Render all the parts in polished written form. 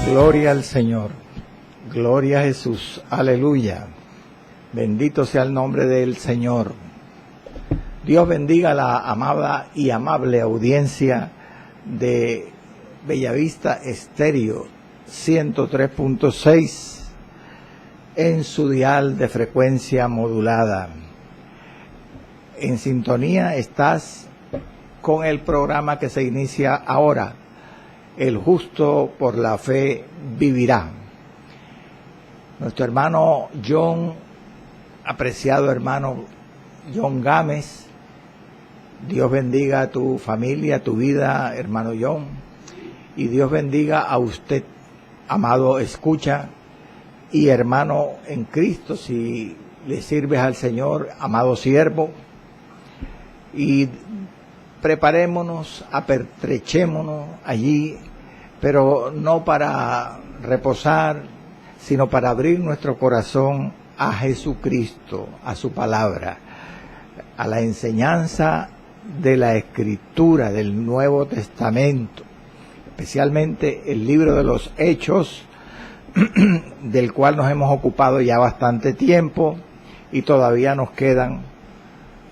Gloria al Señor, gloria a Jesús, aleluya, bendito sea el nombre del Señor. Dios bendiga a la amada y amable audiencia de Bellavista Estéreo 103.6 en su dial de frecuencia modulada. En sintonía estás con el programa que se inicia ahora, El justo por la fe vivirá. Nuestro hermano John, apreciado hermano John Gámez, Dios bendiga a tu familia, a tu vida, hermano John, y Dios bendiga a usted, amado escucha y hermano en Cristo, si le sirves al Señor, amado siervo, y preparémonos, apertrechémonos allí, pero no para reposar, sino para abrir nuestro corazón a Jesucristo, a su palabra, a la enseñanza de la Escritura, del Nuevo Testamento, especialmente el libro de los Hechos, del cual nos hemos ocupado ya bastante tiempo y todavía nos quedan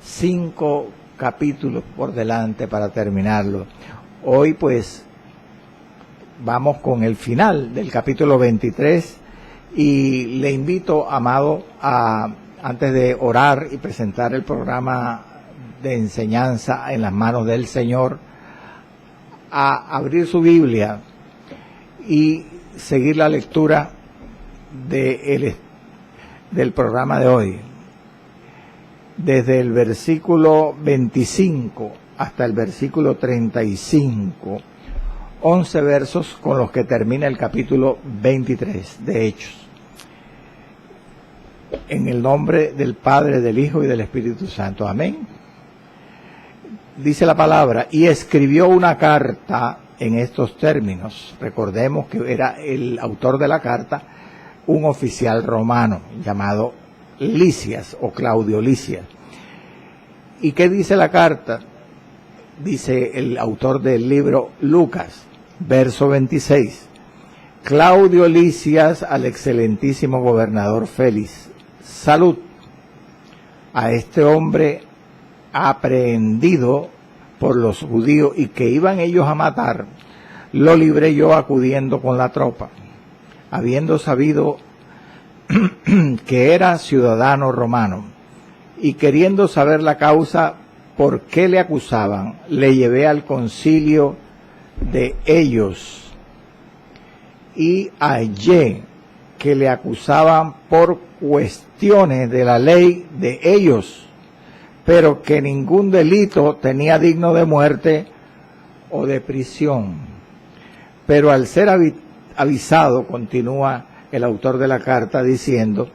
5 capítulos por delante para terminarlo. Hoy pues vamos con el final del capítulo 23 y le invito, amado, antes de orar y presentar el programa de enseñanza en las manos del Señor, a abrir su Biblia y seguir la lectura del programa de hoy. Desde el versículo 25 hasta el versículo 35, 11 versos con los que termina el capítulo 23 de Hechos. En el nombre del Padre, del Hijo y del Espíritu Santo. Amén. Dice la palabra, y escribió una carta en estos términos. Recordemos que era el autor de la carta un oficial romano llamado Lisias o Claudio Lisias. ¿Y qué dice la carta? Dice el autor del libro Lucas, verso 26. Claudio Lisias al excelentísimo gobernador Félix. Salud. A este hombre aprehendido por los judíos y que iban ellos a matar, lo libré yo acudiendo con la tropa, habiendo sabido que era ciudadano romano, y queriendo saber la causa por qué le acusaban, le llevé al concilio de ellos, y hallé que le acusaban por cuestiones de la ley de ellos, pero que ningún delito tenía digno de muerte o de prisión. Pero al ser avisado, continúa el autor de la carta diciendo,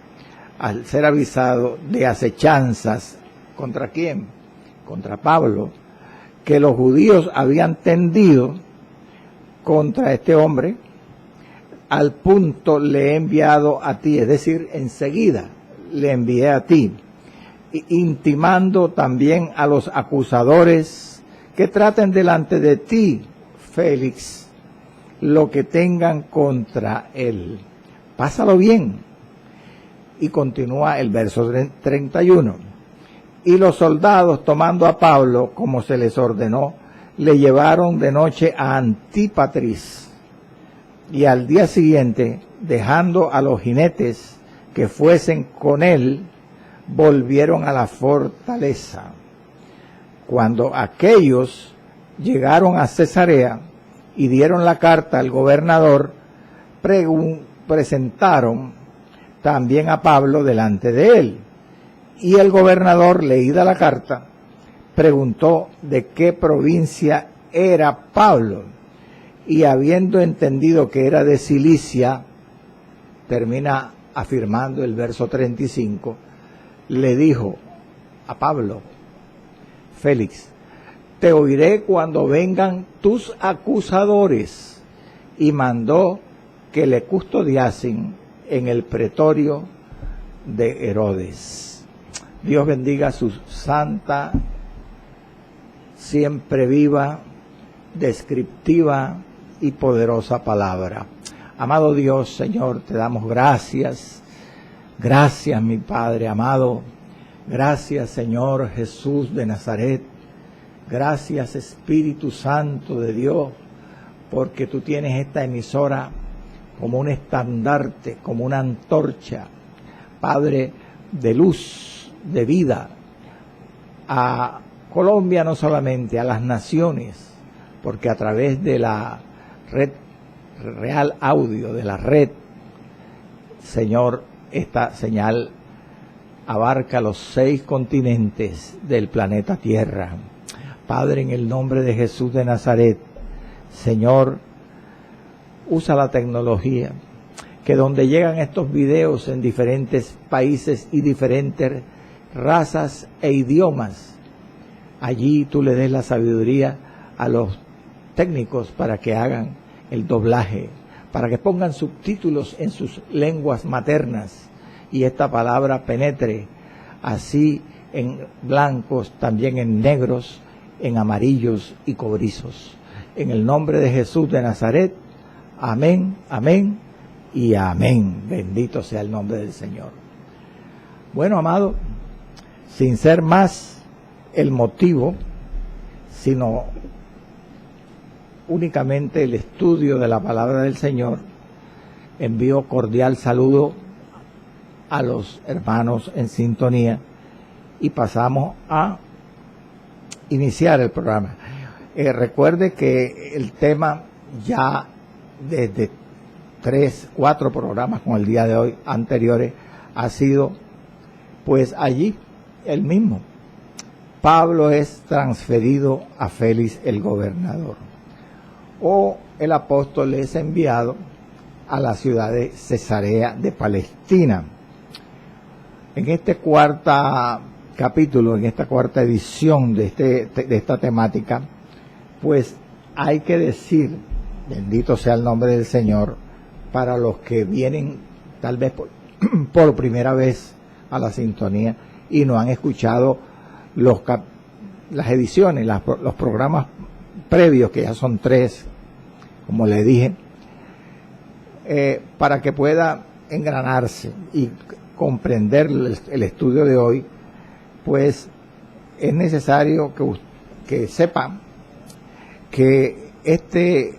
al ser avisado de acechanzas, ¿contra quién? Contra Pablo, que los judíos habían tendido contra este hombre, al punto le he enviado a ti, es decir, enseguida le envié a ti, intimando también a los acusadores que traten delante de ti, Félix, lo que tengan contra él. Pásalo bien. Y continúa el verso 31. Y los soldados, tomando a Pablo, como se les ordenó, le llevaron de noche a Antípatris. Y al día siguiente, dejando a los jinetes que fuesen con él, volvieron a la fortaleza. Cuando aquellos llegaron a Cesarea y dieron la carta al gobernador, presentaron también a Pablo delante de él. Y el gobernador, leída la carta, preguntó de qué provincia era Pablo, y habiendo entendido que era de Cilicia, termina afirmando el verso 35, le dijo a Pablo, Félix, te oiré cuando vengan tus acusadores, y mandó que le custodiasen en el pretorio de Herodes. Dios bendiga su santa, siempre viva, descriptiva y poderosa palabra. Amado Dios, Señor, te damos gracias. Gracias, mi Padre amado. Gracias, Señor Jesús de Nazaret. Gracias, Espíritu Santo de Dios, porque tú tienes esta emisora como un estandarte, como una antorcha, Padre, de luz, de vida, a Colombia no solamente, a las naciones, porque a través de la red Real Audio, de la red, Señor, esta señal abarca los 6 continentes del planeta Tierra. Padre, en el nombre de Jesús de Nazaret, Señor, usa la tecnología, que donde llegan estos videos en diferentes países y diferentes razas e idiomas, allí tú le des la sabiduría a los técnicos para que hagan el doblaje, para que pongan subtítulos en sus lenguas maternas y esta palabra penetre así en blancos, también en negros, en amarillos y cobrizos. En el nombre de Jesús de Nazaret, amén, amén y amén. Bendito sea el nombre del Señor. Bueno, amado, sin ser más el motivo, sino únicamente el estudio de la palabra del Señor, envío cordial saludo a los hermanos en sintonía y pasamos a iniciar el programa. Recuerde que el tema ya desde 3, 4 programas con el día de hoy anteriores ha sido pues allí el mismo. Pablo es transferido a Félix el gobernador, o el apóstol es enviado a la ciudad de Cesarea de Palestina. En este cuarto capítulo, en esta cuarta edición de esta temática, pues hay que decir, bendito sea el nombre del Señor, para los que vienen tal vez por primera vez a la sintonía y no han escuchado las ediciones, los programas previos, que ya son 3, como le dije, para que pueda engranarse y comprender el estudio de hoy, pues es necesario que sepan que este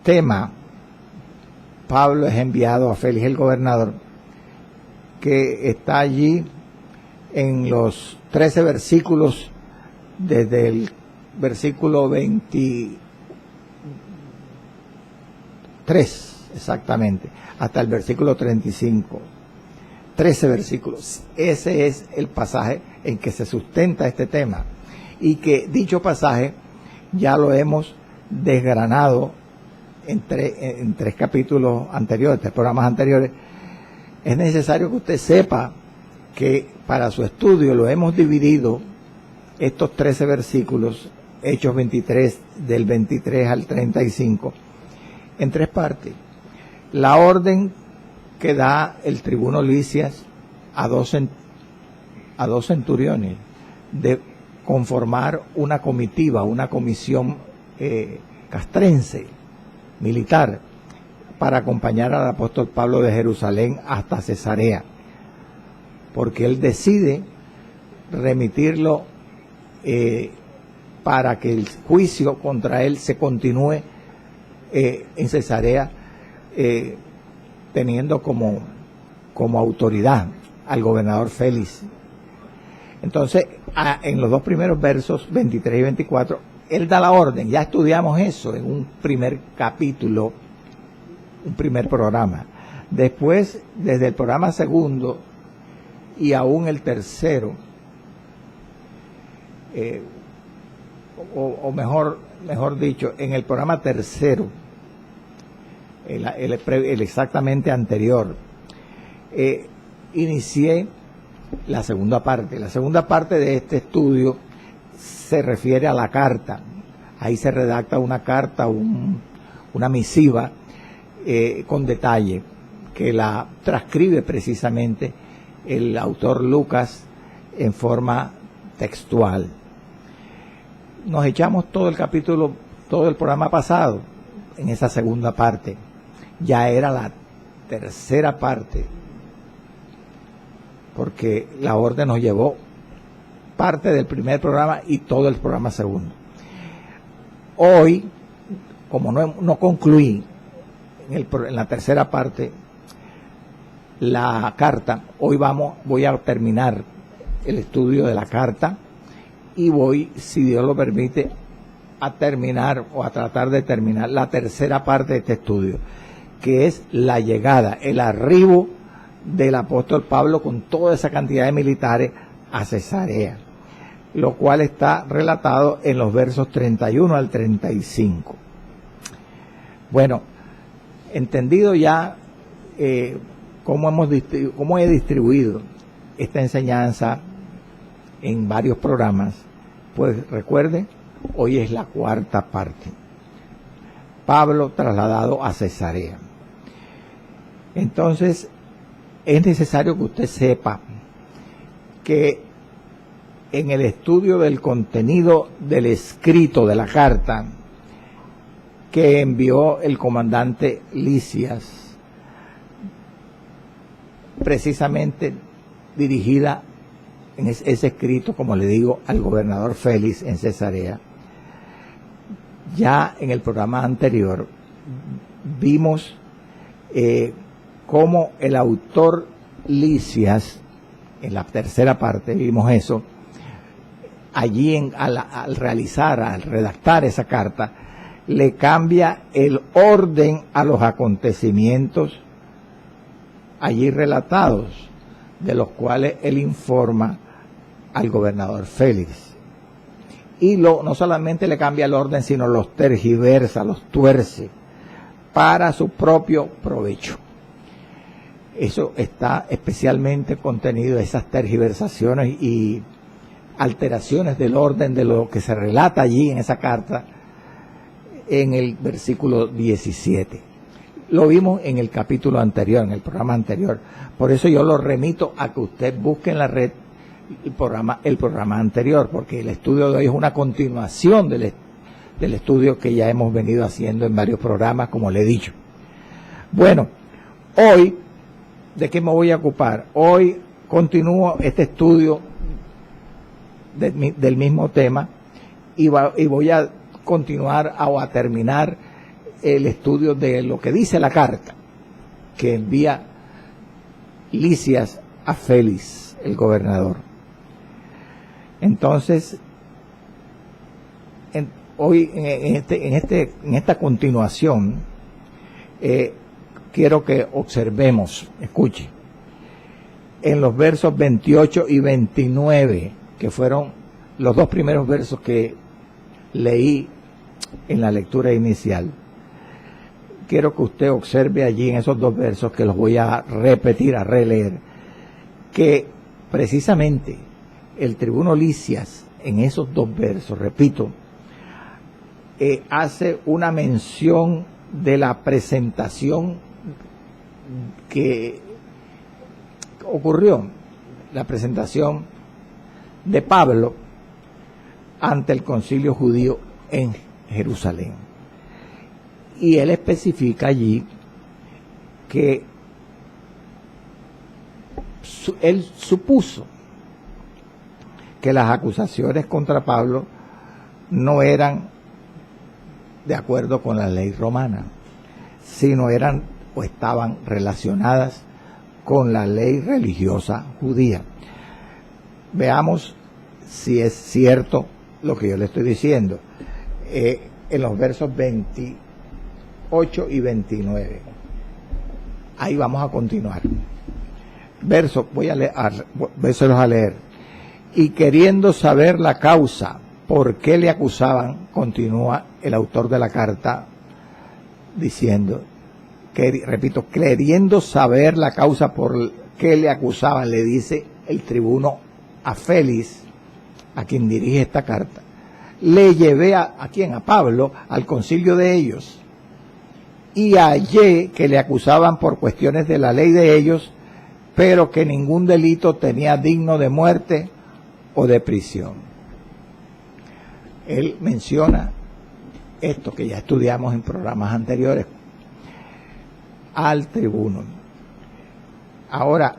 tema, Pablo es enviado a Félix el gobernador, que está allí en los 13 versículos, desde el versículo 23 exactamente, hasta el versículo 35. 13 versículos. Ese es el pasaje en que se sustenta este tema, y que dicho pasaje ya lo hemos desgranado en 3 capítulos anteriores, 3 programas anteriores. Es necesario que usted sepa que para su estudio lo hemos dividido, estos 13 versículos, Hechos 23, del 23 al 35, en 3 partes. La orden que da el tribuno Lisias a dos centuriones de conformar una comitiva, una comisión castrense, militar, para acompañar al apóstol Pablo de Jerusalén hasta Cesarea, porque él decide remitirlo para que el juicio contra él se continúe en Cesarea, teniendo como autoridad al gobernador Félix. Entonces, en los 2 primeros versos, 23 y 24, él da la orden. Ya estudiamos eso en un primer capítulo, un primer programa. Después, desde el programa segundo y aún el tercero, o mejor dicho, en el programa tercero, el exactamente anterior, inicié la segunda parte. La segunda parte de este estudio se refiere a la carta. Ahí se redacta una carta, una misiva con detalle, que la transcribe precisamente el autor Lucas en forma textual. Nos echamos todo el capítulo, todo el programa pasado en esa segunda parte, ya era la tercera parte, porque la orden nos llevó parte del primer programa y todo el programa segundo. Hoy, como no concluí en la tercera parte la carta, hoy voy a terminar el estudio de la carta y voy, si Dios lo permite, a terminar o a tratar de terminar la tercera parte de este estudio, que es la llegada, el arribo del apóstol Pablo con toda esa cantidad de militares a Cesarea, lo cual está relatado en los versos 31 al 35. Bueno, entendido ya cómo he distribuido esta enseñanza en varios programas, pues recuerde, hoy es la cuarta parte. Pablo trasladado a Cesarea. Entonces, es necesario que usted sepa que en el estudio del contenido del escrito de la carta que envió el comandante Lisias, precisamente dirigida en ese escrito, como le digo, al gobernador Félix en Cesarea. Ya en el programa anterior vimos cómo el autor Lisias, en la tercera parte vimos eso, allí al redactar esa carta, le cambia el orden a los acontecimientos allí relatados, de los cuales él informa al gobernador Félix. Y no solamente le cambia el orden, sino los tergiversa, los tuerce para su propio provecho. Eso está especialmente contenido, esas tergiversaciones y alteraciones del orden de lo que se relata allí en esa carta, en el versículo 17. Lo vimos en el capítulo anterior, en el programa anterior. Por eso yo lo remito a que usted busque en la red el programa anterior, porque el estudio de hoy es una continuación del estudio que ya hemos venido haciendo en varios programas, como le he dicho. Bueno, hoy, ¿de qué me voy a ocupar? Hoy continúo este estudio del mismo tema y voy a continuar o a terminar el estudio de lo que dice la carta que envía Lisias a Félix, el gobernador. Entonces, hoy en esta continuación quiero que observemos, escuche, en los versos 28 y 29, que fueron los dos primeros versos que leí en la lectura inicial. Quiero que usted observe allí en esos dos versos, que los voy a repetir, a releer, que precisamente el tribuno Lisias en esos dos versos, repito, hace una mención de la presentación que ocurrió, la presentación de Pablo ante el concilio judío en Jerusalén. Y él especifica allí que él supuso que las acusaciones contra Pablo no eran de acuerdo con la ley romana, sino eran o estaban relacionadas con la ley religiosa judía. Veamos si es cierto lo que yo le estoy diciendo. En los versos 28 y 29. Ahí vamos a continuar. Voy a leer. Y queriendo saber la causa por qué le acusaban, continúa el autor de la carta diciendo, repito, queriendo saber la causa por qué le acusaban, le dice el tribuno a Félix, a quien dirige esta carta. Le llevé ¿a quién? A Pablo, al concilio de ellos, y hallé que le acusaban por cuestiones de la ley de ellos, pero que ningún delito tenía digno de muerte o de prisión. Él menciona esto que ya estudiamos en programas anteriores. al tribuno. Ahora,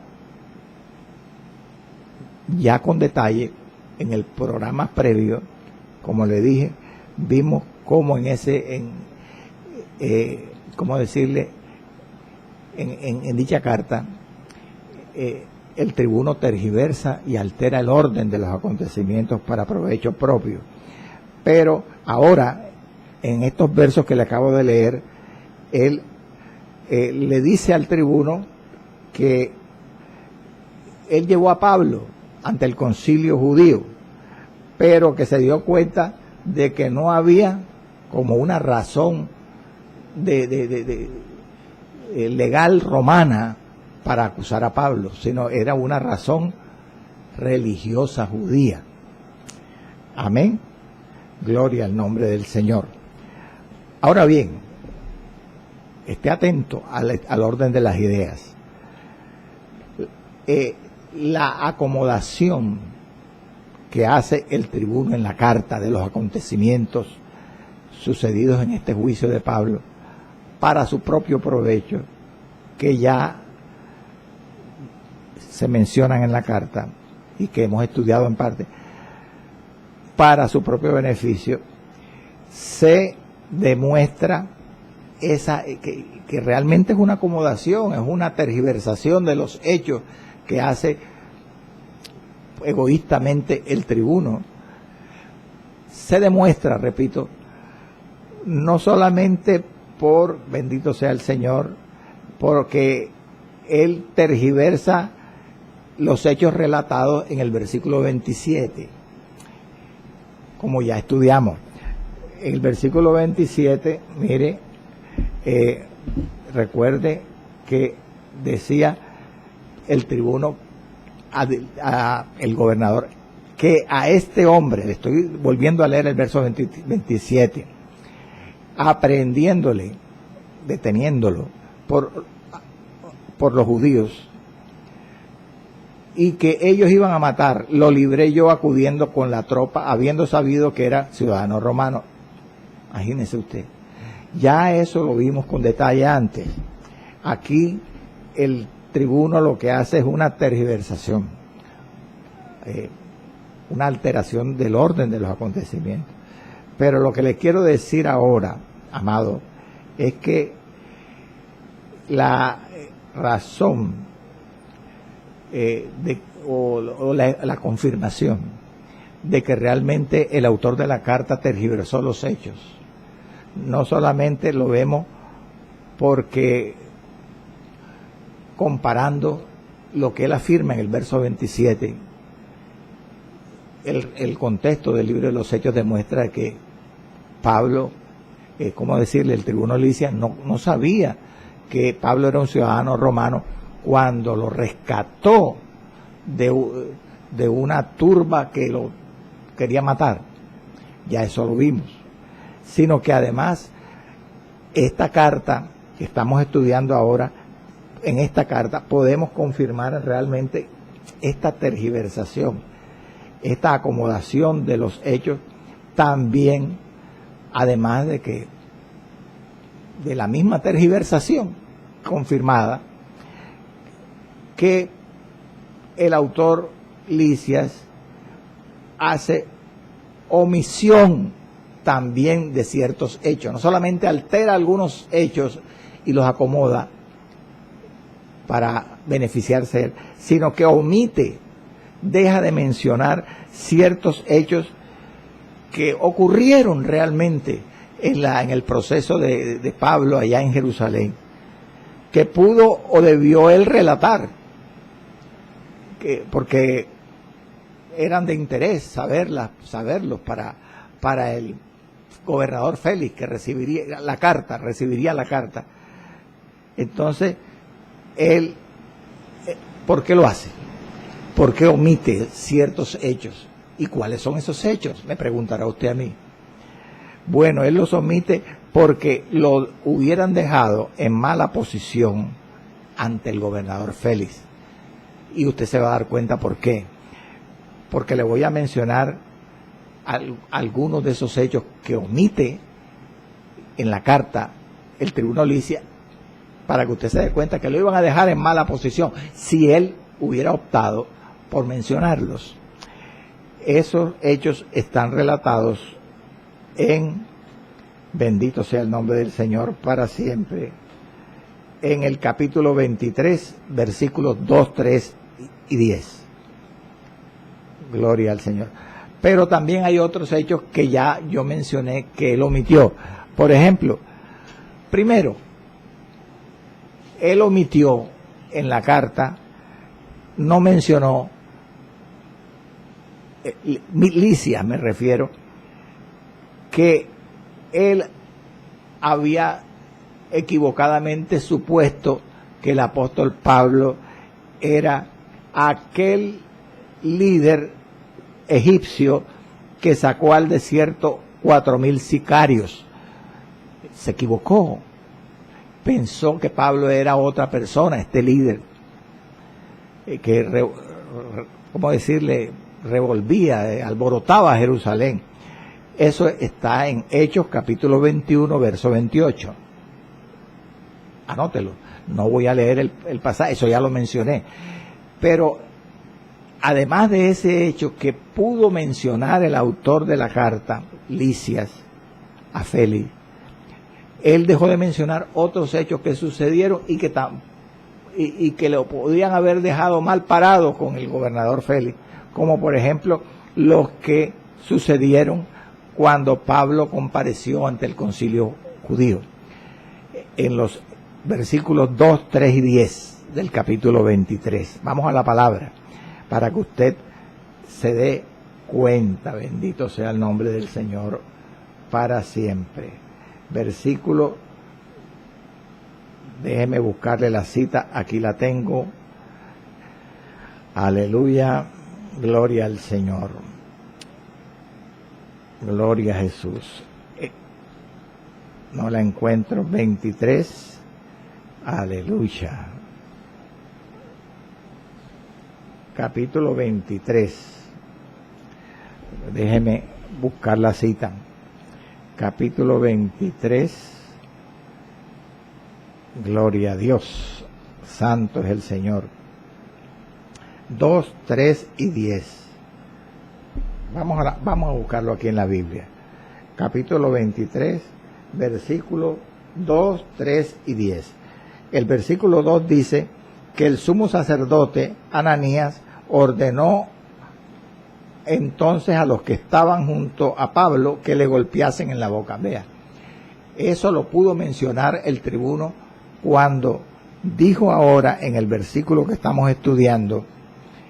ya con detalle, en el programa previo, como le dije, vimos cómo cómo decirle, en dicha carta, el tribuno tergiversa y altera el orden de los acontecimientos para provecho propio. Pero ahora, en estos versos que le acabo de leer, él le dice al tribuno que él llevó a Pablo ante el concilio judío, pero que se dio cuenta de que no había como una razón legal romana para acusar a Pablo, sino era una razón religiosa judía. Amén. Gloria al nombre del Señor. Ahora bien, esté atento al orden de las ideas. La acomodación que hace el tribuno en la carta de los acontecimientos sucedidos en este juicio de Pablo para su propio provecho, que ya se mencionan en la carta y que hemos estudiado en parte, para su propio beneficio, se demuestra que realmente es una acomodación, es una tergiversación de los hechos que hace egoístamente el tribuno. Se demuestra, repito, no solamente por, bendito sea el Señor, porque él tergiversa los hechos relatados en el versículo 27, como ya estudiamos. En el versículo 27, mire, recuerde que decía el tribuno, el gobernador, que a este hombre, le estoy volviendo a leer el verso 27, aprehendiéndole, deteniéndolo por los judíos, y que ellos iban a matar, lo libré yo acudiendo con la tropa, habiendo sabido que era ciudadano romano. Imagínese usted. Ya eso lo vimos con detalle antes. Aquí el tribuno lo que hace es una tergiversación, una alteración del orden de los acontecimientos. Pero lo que le quiero decir ahora, amado, es que la razón la confirmación de que realmente el autor de la carta tergiversó los hechos, no solamente lo vemos porque comparando lo que él afirma en el verso 27, el contexto del libro de los Hechos demuestra que Pablo, ¿cómo decirle? El tribuno Licias no sabía que Pablo era un ciudadano romano cuando lo rescató de una turba que lo quería matar. Ya eso lo vimos. Sino que además, esta carta que estamos estudiando ahora, en esta carta podemos confirmar realmente esta tergiversación, esta acomodación de los hechos, también, además de que de la misma tergiversación confirmada, que el autor Licias hace omisión también de ciertos hechos, no solamente altera algunos hechos y los acomoda para beneficiarse él, sino que omite, deja de mencionar ciertos hechos que ocurrieron realmente en el proceso de Pablo allá en Jerusalén, que pudo o debió él relatar, porque eran de interés saberlos para el gobernador Félix, que recibiría la carta. Entonces, él, ¿por qué lo hace? ¿Por qué omite ciertos hechos? ¿Y cuáles son esos hechos? Me preguntará usted a mí. Bueno, él los omite porque lo hubieran dejado en mala posición ante el gobernador Félix. Y usted se va a dar cuenta por qué. Porque le voy a mencionar algunos de esos hechos que omite en la carta el tribuno Licias, para que usted se dé cuenta que lo iban a dejar en mala posición si él hubiera optado por mencionarlos. Esos hechos están relatados en, bendito sea el nombre del Señor para siempre, en el capítulo 23, versículos 2, 3 y 10. Gloria al Señor. Pero también hay otros hechos que ya yo mencioné que él omitió. Por ejemplo, primero, él omitió en la carta, no mencionó, Lisias me refiero, que él había equivocadamente supuesto que el apóstol Pablo era aquel líder egipcio que sacó al desierto 4,000 sicarios. Se equivocó. Pensó que Pablo era otra persona, este líder, que, ¿cómo decirle?, revolvía, alborotaba a Jerusalén. Eso está en Hechos capítulo 21, verso 28. Anótelo. No voy a leer el pasaje, eso ya lo mencioné. Pero además de ese hecho que pudo mencionar el autor de la carta, Lisias, a Félix, él dejó de mencionar otros hechos que sucedieron y que lo podían haber dejado mal parado con el gobernador Félix, como por ejemplo los que sucedieron cuando Pablo compareció ante el concilio judío, en los versículos 2, 3 y 10 del capítulo 23. Vamos a la palabra, para que usted se dé cuenta, bendito sea el nombre del Señor para siempre. Versículo, déjeme buscarle la cita, aquí la tengo. Aleluya, gloria al Señor. Gloria a Jesús. No la encuentro. 23. Aleluya. Capítulo 23. Déjeme buscar la cita. Capítulo 23. Gloria a Dios. Santo es el Señor. 2, 3 y 10. Vamos a buscarlo aquí en la Biblia. Capítulo 23, versículos 2, 3 y 10. El versículo 2 dice que el sumo sacerdote Ananías ordenó entonces a los que estaban junto a Pablo que le golpeasen en la boca. Vea, eso lo pudo mencionar el tribuno cuando dijo ahora en el versículo que estamos estudiando,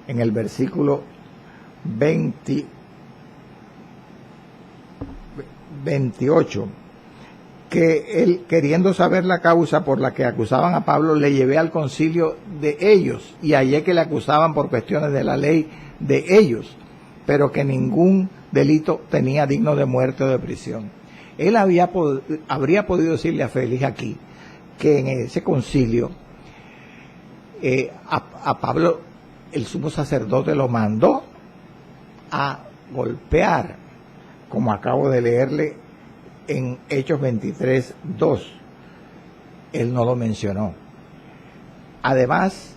en el versículo 28, que él, queriendo saber la causa por la que acusaban a Pablo, le llevé al concilio de ellos y hallé que le acusaban por cuestiones de la ley de ellos, pero que ningún delito tenía digno de muerte o de prisión. Él habría podido decirle a Félix aquí que en ese concilio a Pablo el sumo sacerdote lo mandó a golpear, como acabo de leerle en Hechos 23, 2. Él no lo mencionó. Además,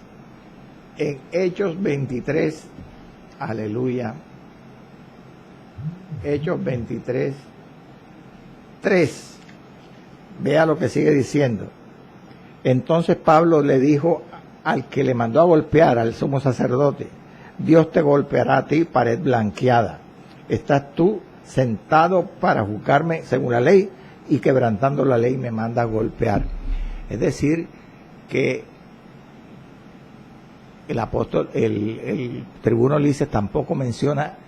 en Hechos 23, aleluya, Hechos 23, 3, vea lo que sigue diciendo. Entonces Pablo le dijo al que le mandó a golpear, al sumo sacerdote: Dios te golpeará a ti, pared blanqueada. Estás tú sentado para juzgarme según la ley, y quebrantando la ley me manda a golpear. Es decir, que el apóstol, el tribuno Lisias tampoco menciona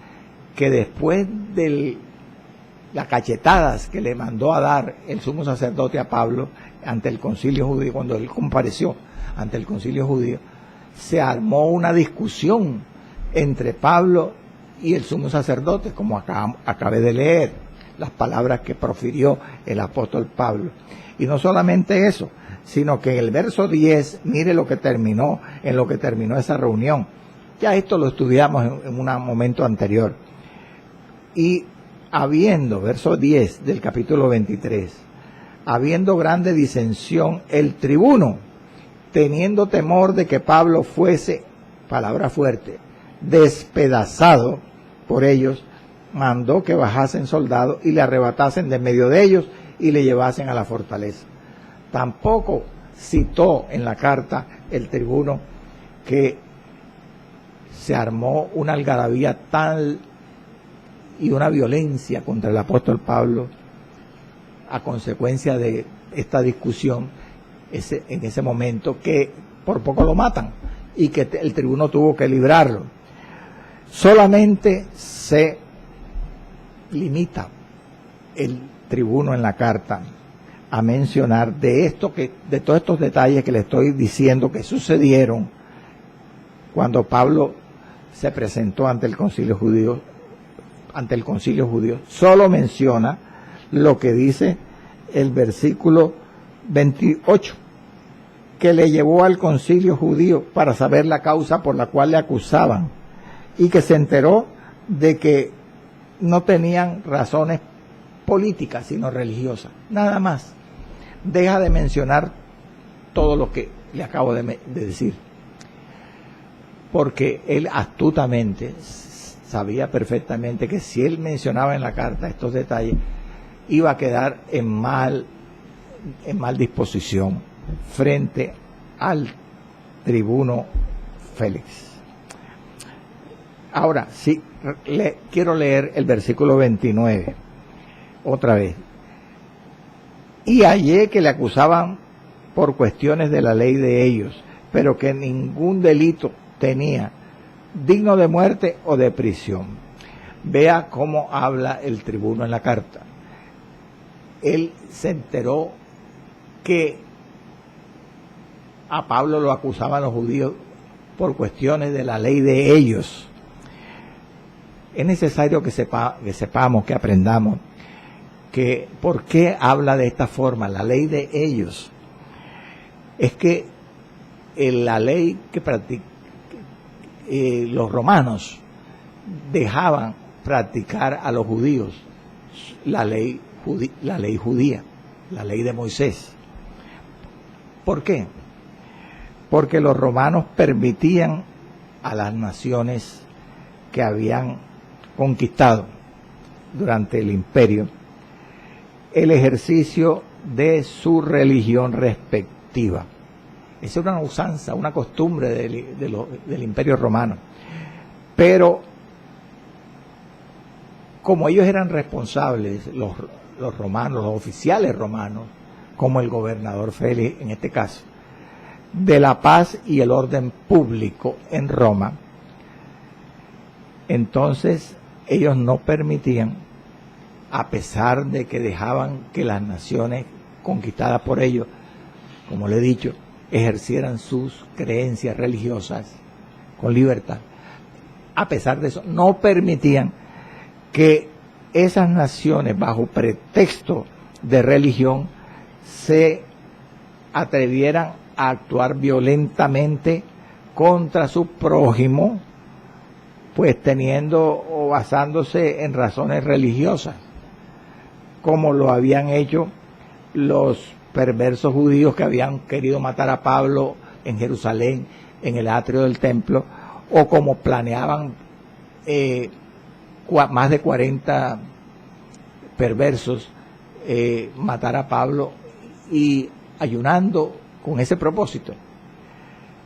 que después de las cachetadas que le mandó a dar el sumo sacerdote a Pablo ante el concilio judío, cuando él compareció ante el concilio judío, se armó una discusión entre Pablo y el sumo sacerdote, como acabé de leer las palabras que profirió el apóstol Pablo. Y no solamente eso, sino que en el verso 10, mire lo que terminó esa reunión. Ya esto lo estudiamos en un momento anterior. Y habiendo, verso 10 del capítulo 23, habiendo grande disensión, el tribuno, teniendo temor de que Pablo fuese, palabra fuerte, despedazado por ellos, mandó que bajasen soldados y le arrebatasen de medio de ellos y le llevasen a la fortaleza. Tampoco citó en la carta el tribuno que se armó una algarabía tal y una violencia contra el apóstol Pablo a consecuencia de esta discusión en ese momento, que por poco lo matan y que el tribuno tuvo que librarlo. Solamente se limita el tribuno en la carta a mencionar de todos estos detalles que le estoy diciendo que sucedieron cuando Pablo se presentó ante el concilio judío, solo menciona lo que dice el versículo 28, que le llevó al concilio judío para saber la causa por la cual le acusaban y que se enteró de que no tenían razones políticas sino religiosas, nada más. Deja de mencionar todo lo que le acabo de decir, porque él astutamente sabía perfectamente que si él mencionaba en la carta estos detalles iba a quedar en mal disposición frente al tribuno Félix. Ahora sí, quiero leer el versículo 29 otra vez. Y hallé que le acusaban por cuestiones de la ley de ellos, pero que ningún delito tenía digno de muerte o de prisión. Vea cómo habla el tribuno en la carta. Él se enteró que a Pablo lo acusaban los judíos por cuestiones de la ley de ellos. Es necesario que sepamos, que aprendamos que por qué habla de esta forma, la ley de ellos. Es que la ley que los romanos dejaban practicar a los judíos, la ley judía, la ley de Moisés. ¿Por qué? Porque los romanos permitían a las naciones que habían conquistado durante el imperio el ejercicio de su religión respectiva. Esa era una usanza, una costumbre del imperio romano. Pero como ellos eran responsables, los romanos, los oficiales romanos, como el gobernador Félix en este caso, de la paz y el orden público en Roma, entonces ellos no permitían, a pesar de que dejaban que las naciones conquistadas por ellos, como le he dicho, ejercieran sus creencias religiosas con libertad, a pesar de eso, no permitían que esas naciones, bajo pretexto de religión, se atrevieran a actuar violentamente contra su prójimo, pues teniendo o basándose en razones religiosas, como lo habían hecho los perversos judíos que habían querido matar a Pablo en Jerusalén, en el atrio del templo, o como planeaban más de 40 perversos matar a Pablo y ayunando con ese propósito.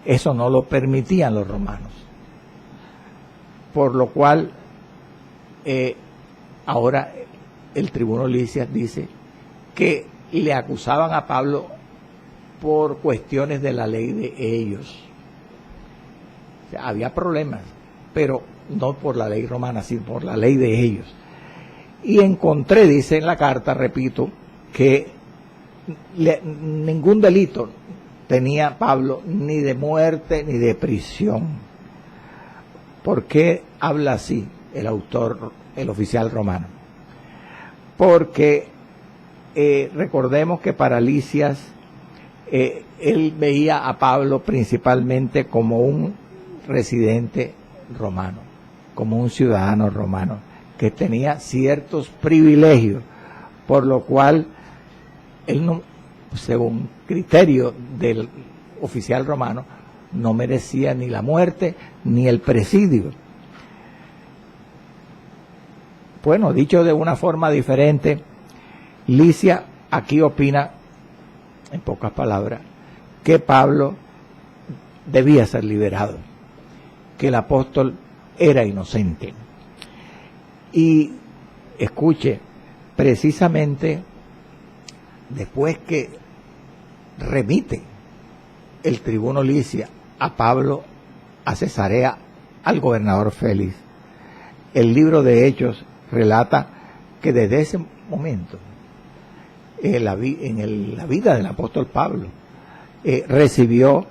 Eso no lo permitían los romanos. Por lo cual, ahora el tribuno Lisias dice que le acusaban a Pablo por cuestiones de la ley de ellos. O sea, había problemas, pero no por la ley romana, sino por la ley de ellos. Y encontré, dice en la carta, repito, que ningún delito tenía Pablo, ni de muerte ni de prisión. ¿Por qué habla así el autor, el oficial romano? Porque recordemos que para Lisias él veía a Pablo principalmente como un residente romano, como un ciudadano romano, que tenía ciertos privilegios, por lo cual él no, según criterio del oficial romano, no merecía ni la muerte ni el presidio. Bueno, dicho de una forma diferente, Licia aquí opina, en pocas palabras, que Pablo debía ser liberado, que el apóstol era inocente. Y escuche, precisamente después que remite el tribuno Licia a Pablo a Cesarea, al gobernador Félix, el libro de Hechos relata que desde ese momento en la vida del apóstol Pablo recibió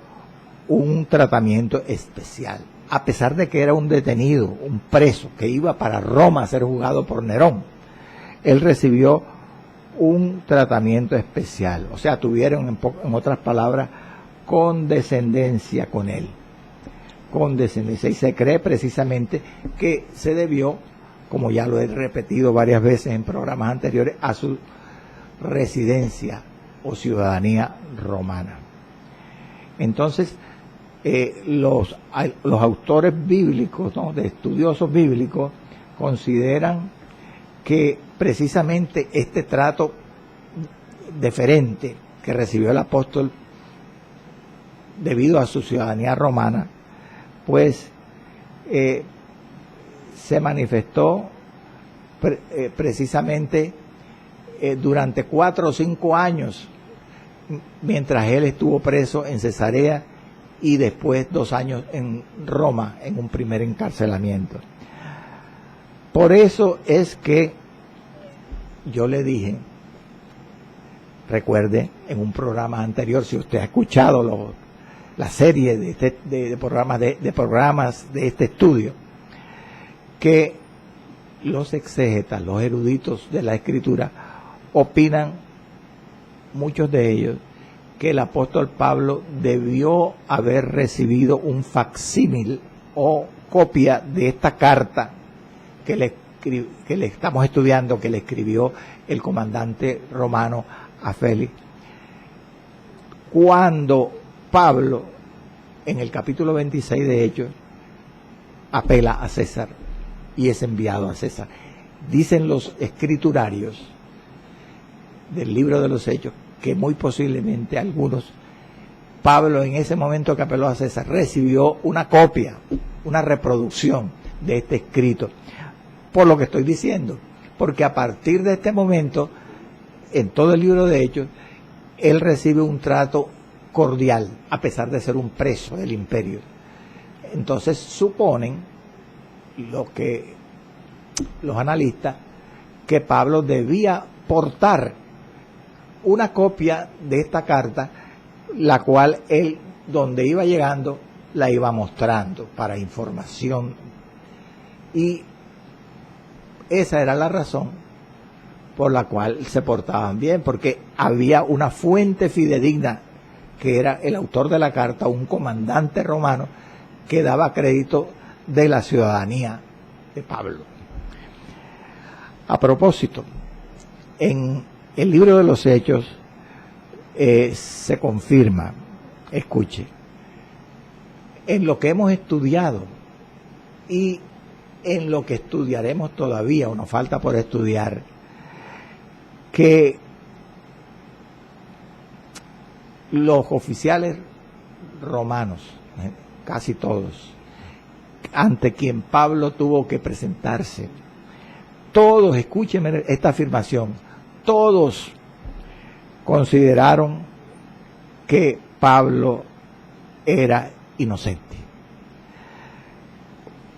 un tratamiento especial, a pesar de que era un detenido, un preso que iba para Roma a ser juzgado por Nerón. Él recibió un tratamiento especial, o sea, tuvieron en otras palabras condescendencia con él, condescendencia, y se cree precisamente que se debió, como ya lo he repetido varias veces en programas anteriores, a su residencia o ciudadanía romana. Entonces, los autores bíblicos, ¿no?, de estudiosos bíblicos, consideran que precisamente este trato deferente que recibió el apóstol debido a su ciudadanía romana, pues se manifestó precisamente durante 4 o 5 años, mientras él estuvo preso en Cesarea y después 2 años en Roma, en un primer encarcelamiento. Por eso es que yo le dije, recuerde, en un programa anterior, si usted ha escuchado la serie de programas de este estudio, que los exégetas, los eruditos de la Escritura, opinan, muchos de ellos, que el apóstol Pablo debió haber recibido un facsímil o copia de esta carta que le estamos estudiando, que le escribió el comandante romano a Félix, cuando Pablo, en el capítulo 26 de Hechos, apela a César y es enviado a César. Dicen los escriturarios del libro de los Hechos que muy posiblemente algunos, Pablo en ese momento que apeló a César recibió una copia, una reproducción de este escrito. Por lo que estoy diciendo, porque a partir de este momento, en todo el libro de Hechos, él recibe un trato cordial, a pesar de ser un preso del imperio. Entonces suponen los analistas que Pablo debía portar una copia de esta carta, la cual él, donde iba llegando, la iba mostrando para información. Y esa era la razón por la cual se portaban bien, porque había una fuente fidedigna, que era el autor de la carta, un comandante romano, que daba crédito de la ciudadanía de Pablo. A propósito, en el libro de los Hechos se confirma, escuche, en lo que hemos estudiado y en lo que estudiaremos todavía, o nos falta por estudiar, que los oficiales romanos, casi todos, ante quien Pablo tuvo que presentarse, todos, escúcheme esta afirmación, todos consideraron que Pablo era inocente.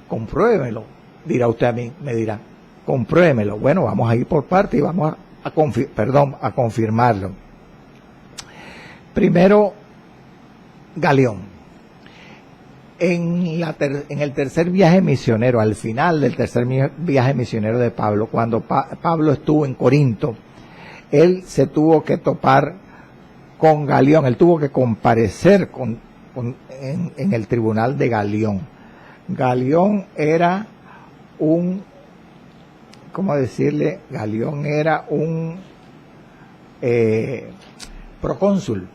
Compruébemelo, dirá usted a mí, me dirá, compruébemelo. Bueno, vamos a ir por parte y vamos a confirmarlo. Primero, Galión. En el tercer viaje misionero, al final del tercer viaje misionero de Pablo, cuando Pablo estuvo en Corinto, él se tuvo que topar con Galión, él tuvo que comparecer en el tribunal de Galión. Galión era ¿cómo decirle? Galión era procónsul,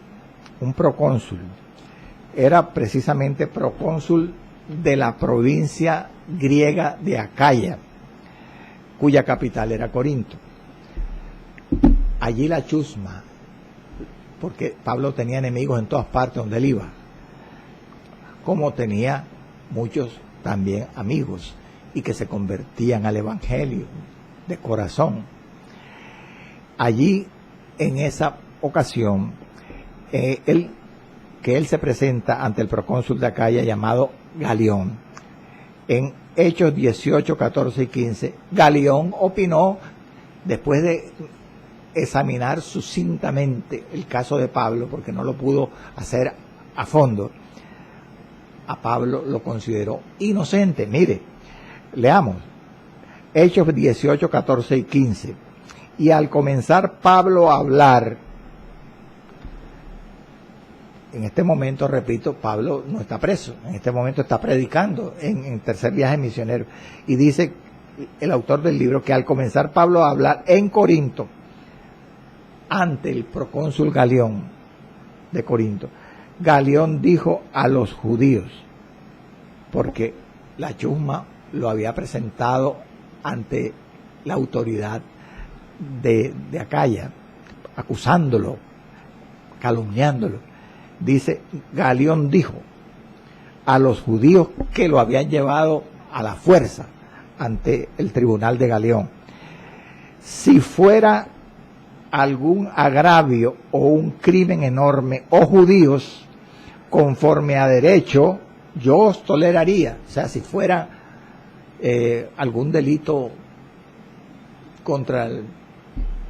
un procónsul. Era precisamente procónsul de la provincia griega de Acaya, cuya capital era Corinto. Allí la chusma, porque Pablo tenía enemigos en todas partes donde él iba, como tenía muchos también amigos y que se convertían al evangelio de corazón. Allí, en esa ocasión, él se presenta ante el procónsul de Acaya llamado Galión. En Hechos 18, 14 y 15, Galión opinó, después de examinar sucintamente el caso de Pablo, porque no lo pudo hacer a fondo, a Pablo lo consideró inocente. Mire, leamos Hechos 18, 14 y 15. Y al comenzar Pablo a hablar, en este momento, repito, Pablo no está preso, en este momento está predicando en tercer viaje misionero, y dice el autor del libro que al comenzar Pablo a hablar en Corinto ante el procónsul Galión de Corinto, Galión dijo a los judíos, porque la chusma lo había presentado ante la autoridad de Acaya, acusándolo, calumniándolo. Dice, Galión dijo a los judíos que lo habían llevado a la fuerza ante el tribunal de Galión: si fuera algún agravio o un crimen enorme, oh judíos, conforme a derecho, yo os toleraría. O sea, si fuera algún delito contra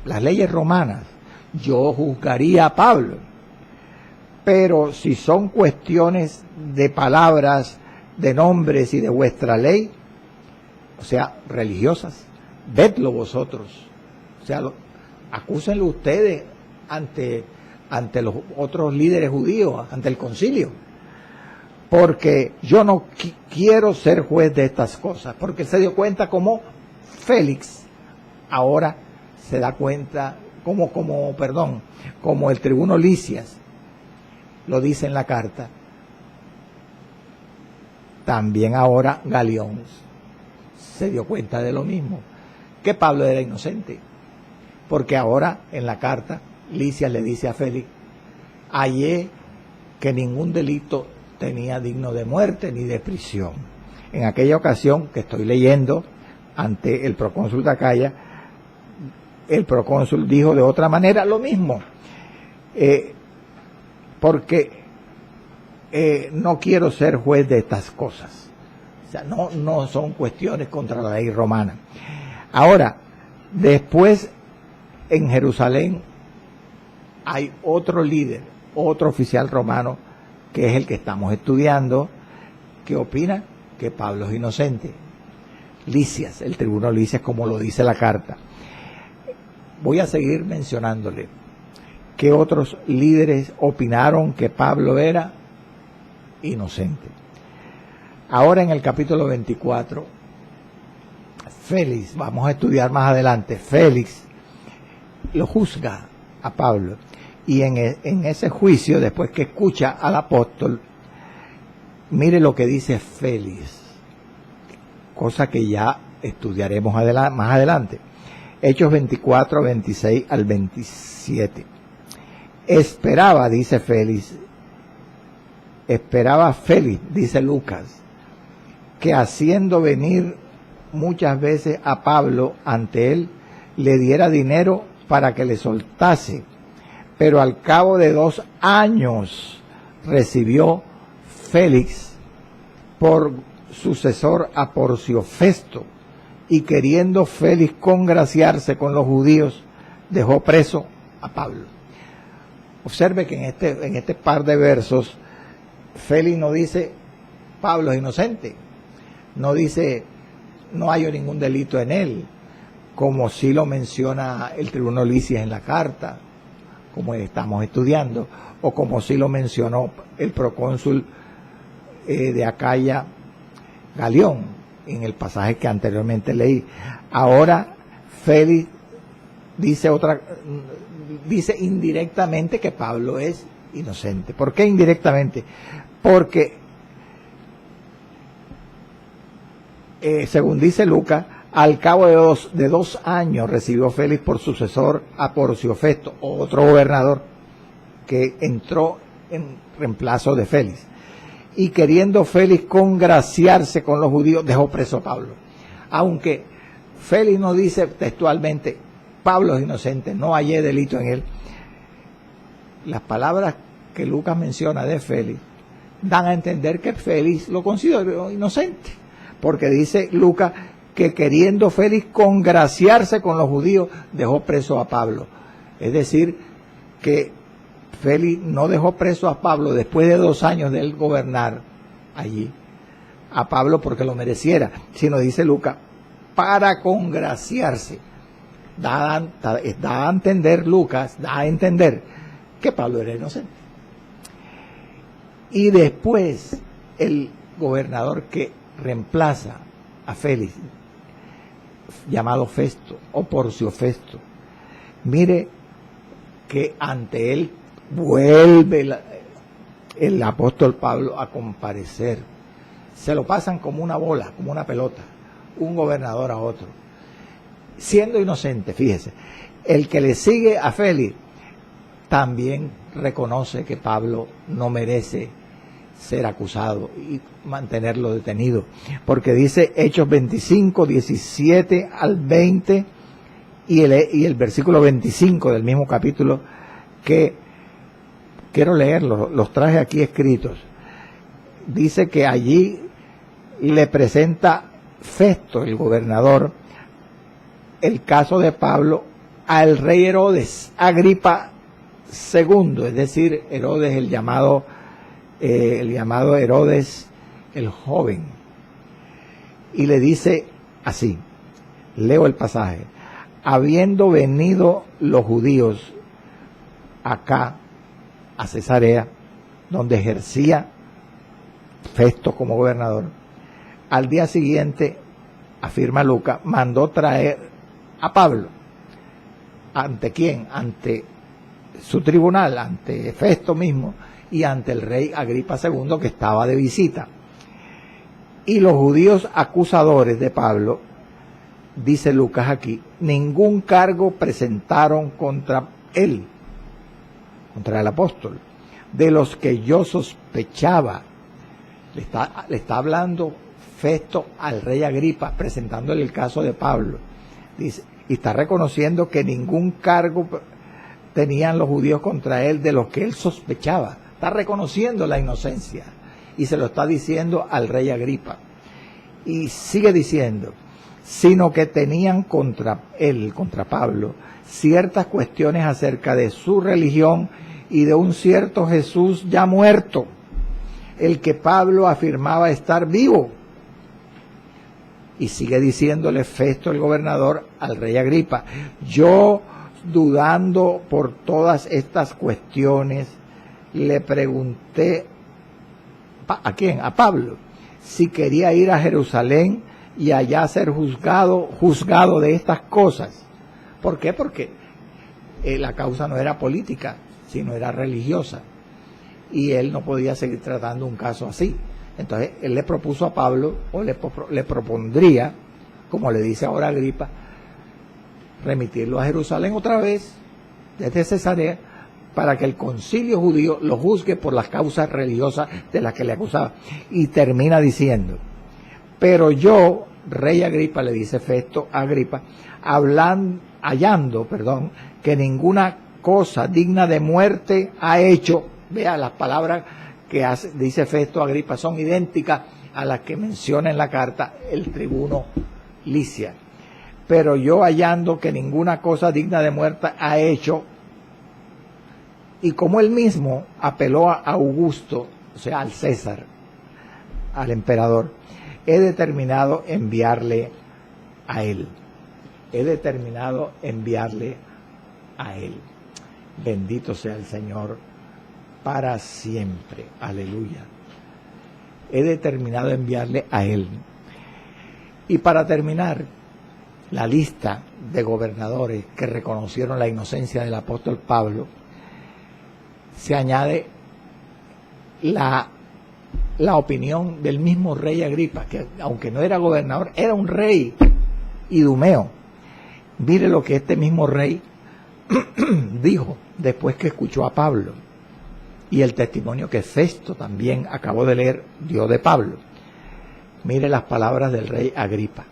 las leyes romanas, yo juzgaría a Pablo. Pero si son cuestiones de palabras, de nombres y de vuestra ley, o sea, religiosas, vedlo vosotros. O sea, acúsenlo ustedes ante los otros líderes judíos, ante el concilio. Porque yo no quiero ser juez de estas cosas. Porque él se dio cuenta como Félix ahora se da cuenta, como el tribuno Lisias lo dice en la carta, también ahora Galión se dio cuenta de lo mismo, que Pablo era inocente, porque ahora en la carta Lisias le dice a Félix: hallé que ningún delito tenía digno de muerte ni de prisión. En aquella ocasión que estoy leyendo ante el procónsul de Acaya, el procónsul dijo de otra manera lo mismo, porque no quiero ser juez de estas cosas. O sea, no son cuestiones contra la ley romana. Ahora, después en Jerusalén hay otro líder, otro oficial romano, que es el que estamos estudiando, que opina que Pablo es inocente. Lisias, el tribuno Lisias, como lo dice la carta. Voy a seguir mencionándole que otros líderes opinaron que Pablo era inocente. Ahora en el capítulo 24, Félix, vamos a estudiar más adelante, Félix lo juzga a Pablo, y en ese juicio, después que escucha al apóstol, mire lo que dice Félix, cosa que ya estudiaremos más adelante. Hechos 24, 26 al 27. Esperaba Félix, dice Lucas, que haciendo venir muchas veces a Pablo ante él, le diera dinero para que le soltase. Pero al cabo de 2 años recibió Félix por sucesor a Porcio Festo, y queriendo Félix congraciarse con los judíos, dejó preso a Pablo. Observe que en este par de versos, Félix no dice Pablo es inocente, no dice no hay ningún delito en él, como sí lo menciona el tribuno Lisias en la carta, como estamos estudiando, o como sí lo mencionó el procónsul de Acaya, Galión, en el pasaje que anteriormente leí. Ahora Félix dice indirectamente que Pablo es inocente. ¿Por qué indirectamente? Porque, según dice Lucas, al cabo de dos años recibió Félix por sucesor a Porcio Festo, otro gobernador que entró en reemplazo de Félix. Y queriendo Félix congraciarse con los judíos, dejó preso a Pablo. Aunque Félix no dice textualmente, Pablo es inocente, no hallé delito en él. Las palabras que Lucas menciona de Félix dan a entender que Félix lo consideró inocente, porque dice Lucas que queriendo Félix congraciarse con los judíos, dejó preso a Pablo. Es decir, que Félix no dejó preso a Pablo después de 2 años de él gobernar allí, a Pablo porque lo mereciera, sino dice Lucas, para congraciarse. Da a entender Lucas, da a entender que Pablo era inocente. Y después el gobernador que reemplaza a Félix, llamado Festo o Porcio Festo, mire que ante él vuelve el apóstol Pablo a comparecer. Se lo pasan como una bola, como una pelota, un gobernador a otro, siendo inocente. Fíjese, el que le sigue a Félix también reconoce que Pablo no merece ser acusado y mantenerlo detenido, porque dice Hechos 25, 17 al 20 y el versículo 25 del mismo capítulo, que quiero leerlos, los traje aquí escritos. Dice que allí le presenta Festo, el gobernador, el caso de Pablo al rey Herodes Agripa II, es decir, Herodes el llamado Herodes el joven, y le dice así, leo el pasaje: habiendo venido los judíos acá a Cesarea, donde ejercía Festo como gobernador, al día siguiente, afirma Lucas, mandó traer a Pablo. ¿Ante quién? Ante su tribunal, ante Festo mismo y ante el rey Agripa II, que estaba de visita. Y los judíos acusadores de Pablo, dice Lucas aquí, ningún cargo presentaron contra él, contra el apóstol, de los que yo sospechaba. Le está hablando Festo al rey Agripa, presentándole el caso de Pablo. Dice, y está reconociendo que ningún cargo tenían los judíos contra él de los que él sospechaba. Está reconociendo la inocencia y se lo está diciendo al rey Agripa. Y sigue diciendo, sino que tenían contra él, contra Pablo, ciertas cuestiones acerca de su religión y de un cierto Jesús ya muerto, el que Pablo afirmaba estar vivo. Y sigue diciéndole Festo, el gobernador, al rey Agripa, yo, dudando por todas estas cuestiones, le pregunté, ¿a quién? A Pablo, si quería ir a Jerusalén y allá ser juzgado de estas cosas. ¿Por qué? Porque la causa no era política, sino era religiosa, y él no podía seguir tratando un caso así. Entonces él le propuso a Pablo, o le propondría, como le dice ahora Agripa, remitirlo a Jerusalén otra vez, desde Cesarea, para que el concilio judío lo juzgue por las causas religiosas de las que le acusaba. Y termina diciendo, pero yo, rey Agripa, le dice Festo a Agripa, hallando, que ninguna cosa digna de muerte ha hecho. Vea, las palabras que dice Festo a Agripa son idénticas a las que menciona en la carta el tribuno Licias. Pero yo, hallando que ninguna cosa digna de muerte ha hecho, y como él mismo apeló a Augusto, o sea, al César, al emperador, he determinado enviarle a él. He determinado enviarle a él. Bendito sea el Señor para siempre. Aleluya. He determinado enviarle a él. Y para terminar, la lista de gobernadores que reconocieron la inocencia del apóstol Pablo, se añade la opinión del mismo rey Agripa, que aunque no era gobernador, era un rey idumeo. Mire lo que este mismo rey dijo después que escuchó a Pablo, y el testimonio que Festo también acabó de leer dio de Pablo. Mire las palabras del rey Agripa.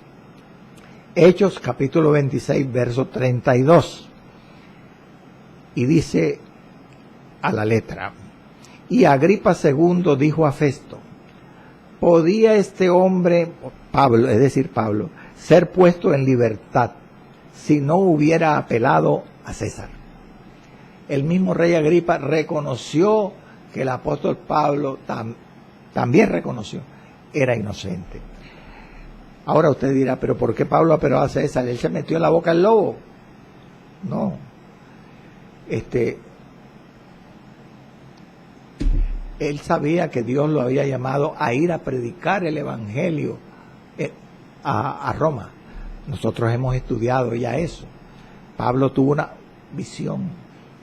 Hechos capítulo 26, verso 32. Y dice a la letra: y Agripa II dijo a Festo: ¿podía este hombre, Pablo, es decir, Pablo, ser puesto en libertad si no hubiera apelado a César? El mismo rey Agripa reconoció que el apóstol Pablo también reconoció, era inocente. Ahora usted dirá, ¿pero por qué Pablo apeló a César? ¿Él se metió en la boca del lobo? No. Él sabía que Dios lo había llamado a ir a predicar el evangelio a Roma. Nosotros hemos estudiado ya eso. Pablo tuvo una visión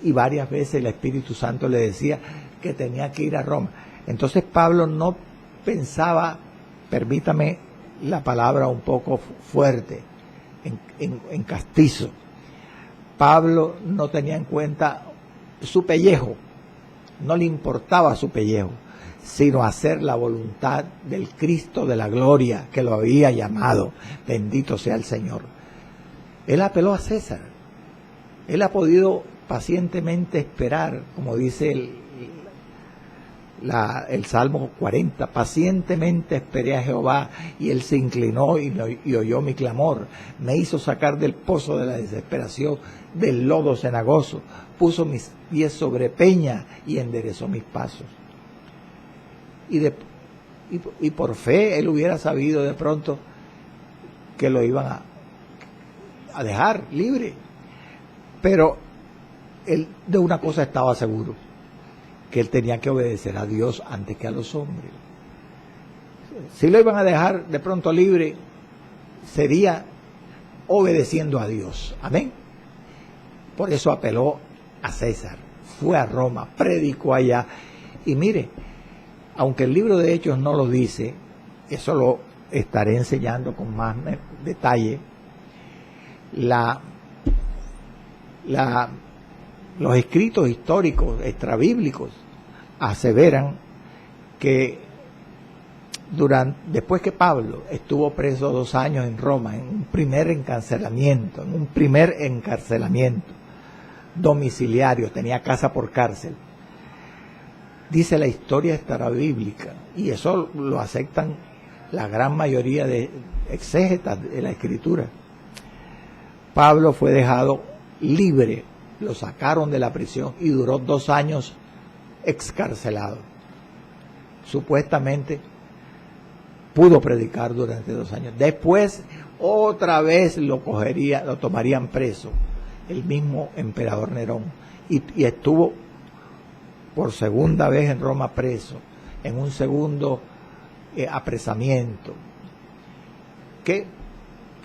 y varias veces el Espíritu Santo le decía que tenía que ir a Roma. Entonces Pablo no pensaba, permítame la palabra un poco fuerte, en castizo. Pablo no tenía en cuenta su pellejo, no le importaba su pellejo, sino hacer la voluntad del Cristo de la gloria que lo había llamado. Bendito sea el Señor. Él apeló a César. Él ha podido pacientemente esperar, como dice el Salmo 40, pacientemente esperé a Jehová y Él se inclinó y oyó mi clamor, me hizo sacar del pozo de la desesperación, del lodo cenagoso, puso mis pies sobre peña y enderezó mis pasos. Y por fe Él hubiera sabido de pronto que lo iban a dejar libre, pero Él de una cosa estaba seguro, que él tenía que obedecer a Dios antes que a los hombres. Si lo iban a dejar de pronto libre, sería obedeciendo a Dios. Amén. Por eso apeló a César, fue a Roma, predicó allá. Y mire, aunque el libro de Hechos no lo dice, eso lo estaré enseñando con más detalle, los escritos históricos extrabíblicos aseveran que después que Pablo estuvo preso 2 años en Roma, en un primer encarcelamiento domiciliario, tenía casa por cárcel, dice la historia extrabíblica, y eso lo aceptan la gran mayoría de exégetas de la Escritura. Pablo fue dejado libre, lo sacaron de la prisión y duró 2 años excarcelado. Supuestamente pudo predicar durante 2 años. Después otra vez lo tomarían preso el mismo emperador Nerón y estuvo por segunda vez en Roma preso, en un segundo apresamiento que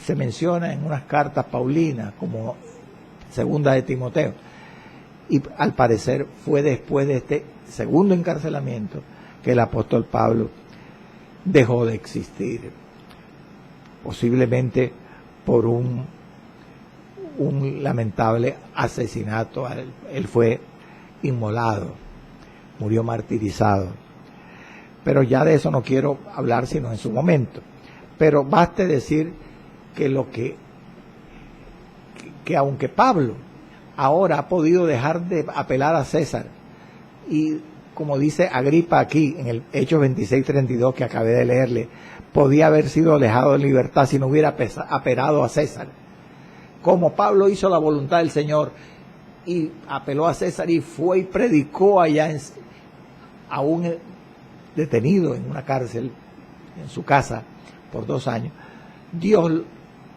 se menciona en unas cartas paulinas como segunda de Timoteo, y al parecer fue después de este segundo encarcelamiento que el apóstol Pablo dejó de existir, posiblemente por un lamentable asesinato. Él fue inmolado, murió martirizado, pero ya de eso no quiero hablar sino en su momento. Pero baste decir que aunque Pablo ahora ha podido dejar de apelar a César, y como dice Agripa aquí en el Hechos 26:32 que acabé de leerle, podía haber sido dejado en libertad si no hubiera apelado a César. Como Pablo hizo la voluntad del Señor y apeló a César y fue y predicó allá aún detenido en una cárcel, en su casa, por 2 años, Dios,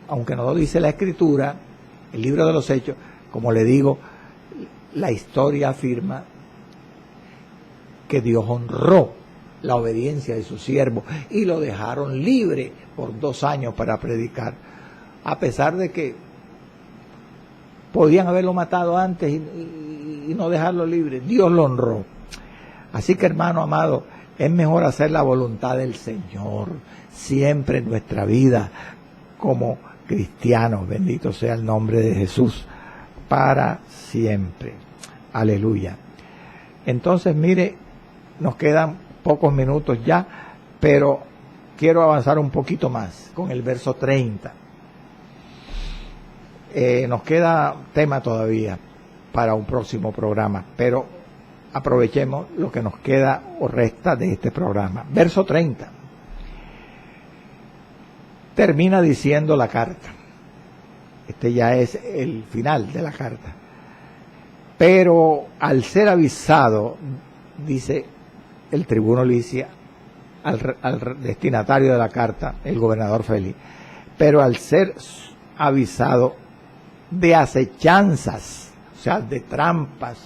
aunque no lo dice la Escritura, el libro de los Hechos, como le digo, la historia afirma que Dios honró la obediencia de su siervo y lo dejaron libre por 2 años para predicar. a pesar de que podían haberlo matado antes y no dejarlo libre. Dios lo honró. Así que, hermano amado, es mejor hacer la voluntad del Señor siempre en nuestra vida como cristianos. Bendito sea el nombre de Jesús para siempre. Aleluya. Entonces, mire, nos quedan pocos minutos ya, pero quiero avanzar un poquito más con el verso 30. Nos queda tema todavía para un próximo programa, pero aprovechemos lo que nos queda o resta de este programa. Verso 30. Termina diciendo la carta. Este ya es el final de la carta. Pero al ser avisado, dice el tribuno Lisias al destinatario de la carta, el gobernador Félix, pero al ser avisado de acechanzas, o sea, de trampas,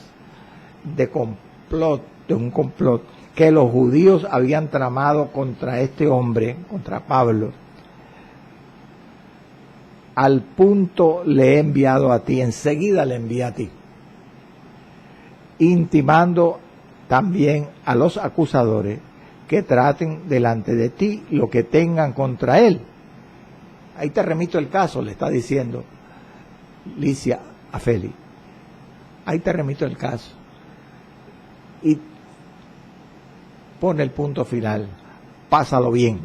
de complot, de un complot que los judíos habían tramado contra este hombre, contra Pablo, al punto le he enviado a ti, enseguida le envié a ti, intimando también a los acusadores que traten delante de ti lo que tengan contra él. Ahí te remito el caso, le está diciendo Lisias a Félix. Ahí te remito el caso. Y pone el punto final. Pásalo bien.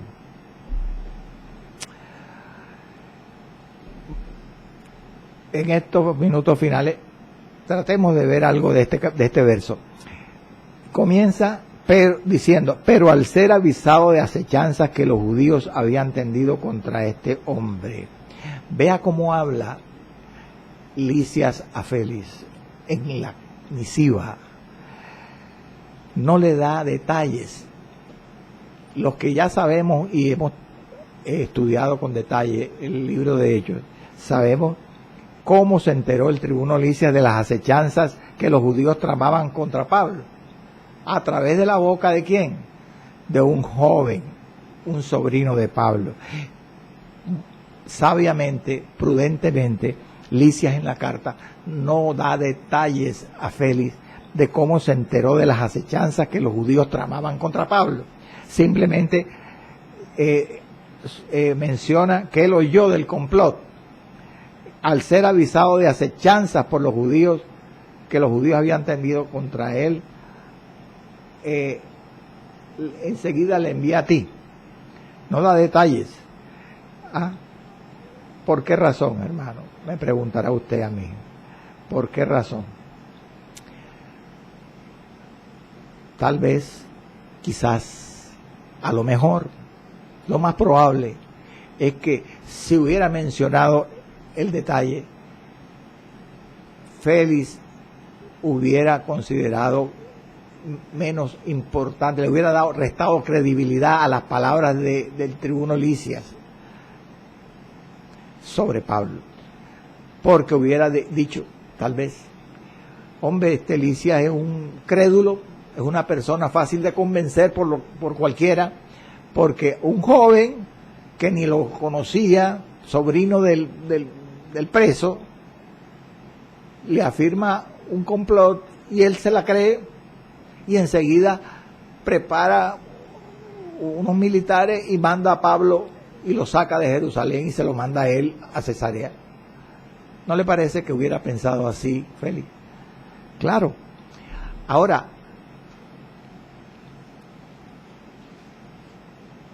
En estos minutos finales, tratemos de ver algo de este verso. Comienza diciendo, pero al ser avisado de acechanzas que los judíos habían tendido contra este hombre. Vea cómo habla Lisias a Félix en la misiva. No le da detalles. Los que ya sabemos y hemos estudiado con detalle el libro de Hechos, sabemos cómo se enteró el tribuno Lisias de las acechanzas que los judíos tramaban contra Pablo. ¿A través de la boca de quién? De un joven, un sobrino de Pablo. Sabiamente, prudentemente, Lisias en la carta no da detalles a Félix de cómo se enteró de las acechanzas que los judíos tramaban contra Pablo. Simplemente menciona que él oyó del complot al ser avisado de acechanzas por los judíos, que los judíos habían tendido contra él. Enseguida le envía a ti. No da detalles. ¿Por qué razón, hermano? Me preguntará usted a mí. ¿Por qué razón? Tal vez, quizás, a lo mejor, lo más probable es que si hubiera mencionado el detalle, Félix hubiera considerado menos importante, le hubiera restado credibilidad a las palabras del tribuno Lisias sobre Pablo, porque hubiera dicho, tal vez, hombre, Lisias es un crédulo, es una persona fácil de convencer por cualquiera, porque un joven que ni lo conocía, sobrino del preso, le afirma un complot y él se la cree y enseguida prepara unos militares y manda a Pablo y lo saca de Jerusalén y se lo manda a él a Cesarea. ¿No le parece que hubiera pensado así, Félix? Claro. Ahora,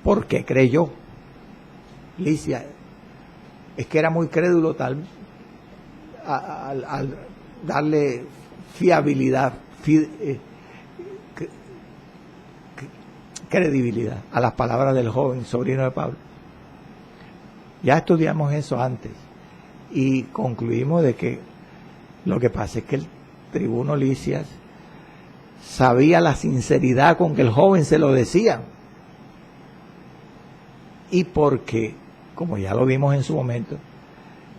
¿por qué creyó Lisias? Es que era muy crédulo al darle fiabilidad, credibilidad a las palabras del joven sobrino de Pablo. Ya estudiamos eso antes y concluimos de que lo que pasa es que el tribuno Lisias sabía la sinceridad con que el joven se lo decía, y porque, como ya lo vimos en su momento,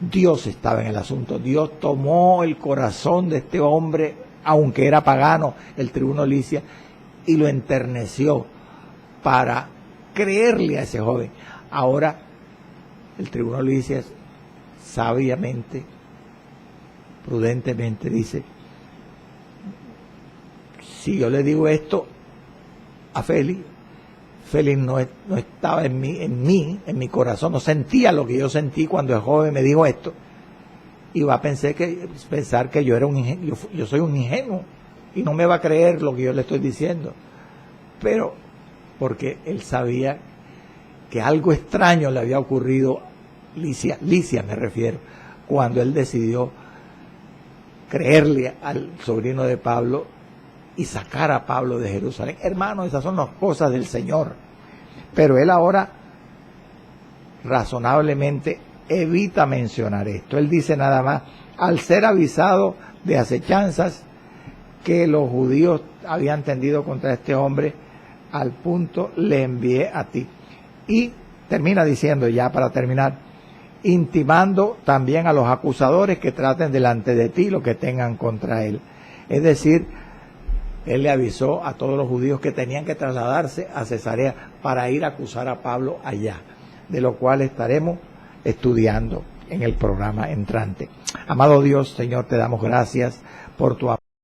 Dios estaba en el asunto. Dios tomó el corazón de este hombre, aunque era pagano, el tribuno Lisias, y lo enterneció para creerle a ese joven. Ahora, el tribuno Lisias sabiamente, prudentemente dice, si yo le digo esto a Félix, Félix no estaba en mi corazón, no sentía lo que yo sentí cuando el joven me dijo esto, y va a pensar que yo era yo soy un ingenuo, y no me va a creer lo que yo le estoy diciendo. Pero porque él sabía que algo extraño le había ocurrido, Licia me refiero, cuando él decidió creerle al sobrino de Pablo y sacar a Pablo de Jerusalén. Hermanos, esas son las cosas del Señor. Pero él ahora razonablemente evita mencionar esto. Él dice nada más, al ser avisado de acechanzas que los judíos habían tendido contra este hombre, al punto le envié a ti. Y termina diciendo, ya para terminar, intimando también a los acusadores que traten delante de ti lo que tengan contra él. Es decir, él le avisó a todos los judíos que tenían que trasladarse a Cesarea para ir a acusar a Pablo allá, de lo cual estaremos estudiando en el programa entrante. Amado Dios, Señor, te damos gracias por tu amor.